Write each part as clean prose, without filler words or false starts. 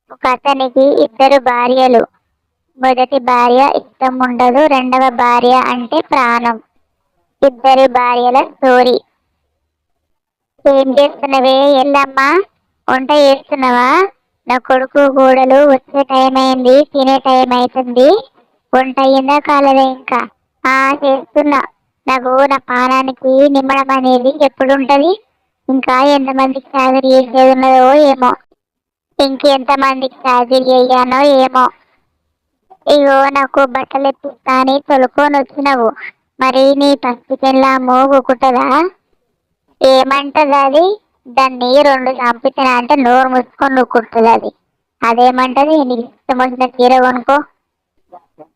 ఒక అతనికి ఇద్దరు భార్యలు. మొదటి భార్య ఇష్టం ఉండదు, రెండవ భార్య అంటే ప్రాణం. ఇద్దరు భార్యల స్టోరీ. ఏం చేస్తున్నవే ఎల్లమ్మా? వంట చేస్తున్నావా? నా కొడుకు గోడలు వచ్చే టైం అయింది, తినే టైం అవుతుంది. వంట అయ్యిందా కాలేదా ఇంకా? చేస్తున్నా. నాకు నా పానానికి నిమ్మడం అనేది ఎప్పుడుంటది? ఇంకా ఎంతమందికి చాకరీ చేసేది ఉన్నదో ఏమో. ఇంకెంతమందికి చాకరీ చేయానో ఏమో. ఇగో నాకు బట్టలు ఎత్తిస్తా అని తొలుకొని వచ్చినావు. మరి నీ పసి పెళ్ళాము ఊకుంటదా? ఏమంటది అది? దాన్ని రెండు చంపుతున్నా అంటే నోరు మూసుకొని నూకుంటుంది అది. అదేమంటది? నీకు ఇష్టం వచ్చిన చీర కొనుక్కో.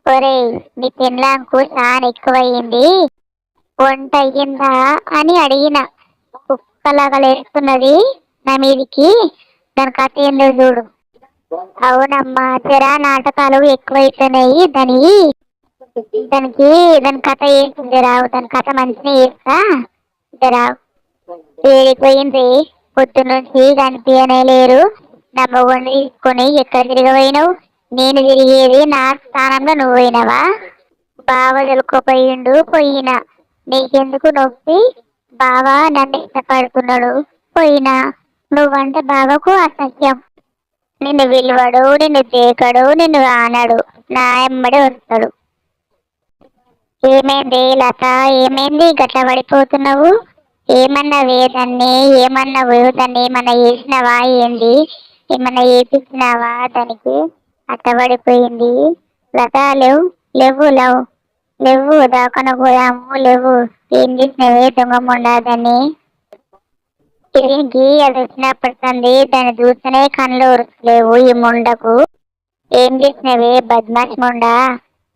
ఒరేయ్, నీ పెళ్ళాంకు చాలా ఎక్కువయ్యింది. వంట అయ్యిందా అని అడిగిన. కుక్కలాగా లేస్తున్నది నా మీదికి. దాని కథ ఏందో చూడు. అవునమ్మా, జరా నాటకాలు ఎక్కువైతున్నాయి. దానికి దాని కథ ఏంటి రావు. దాని కథ మంచిగా చేస్తా రావు. ఏడిపోయింది పొద్దు నుంచి కనిపించనే లేరు. నా మొగుడిని తీసుకొని ఎక్కడ తిరగపోయినావు? నేను తిరిగేది నా స్థానంలో నువ్వు పోయినావా? బావ తెలుకోపోయిండు పోయినా. నీకెందుకు నొప్పి? బావ నన్ను ఇష్టపడుతున్నాడు పోయినా. నువ్వంటే బావకు అసహ్యం. నిన్ను విలువడు, నిన్ను దేకడు, నిన్ను ఆనడు. నా ఎమ్మడి వస్తాడు. ఏమైంది లత? ఏమైంది గట్ల పడిపోతున్నావు? ఏమన్నావే దాన్ని? ఏమన్నా చేసినావా ఏంది? ఏమన్నా చేపించినావా దానికి అట్ట పడిపోయింది? లత లేవు, లేవు లేవు లేవు, దాకన పోయాము లేవు. ఏం చేసినావే దొంగ మొండాదని? తిరిగి అది వచ్చినప్పటికంది దాన్ని చూస్తేనే కళ్ళు ఉరుకులేవు ఈ ముండకు. ఏం చేసినవే బద్మాష్ మొండా?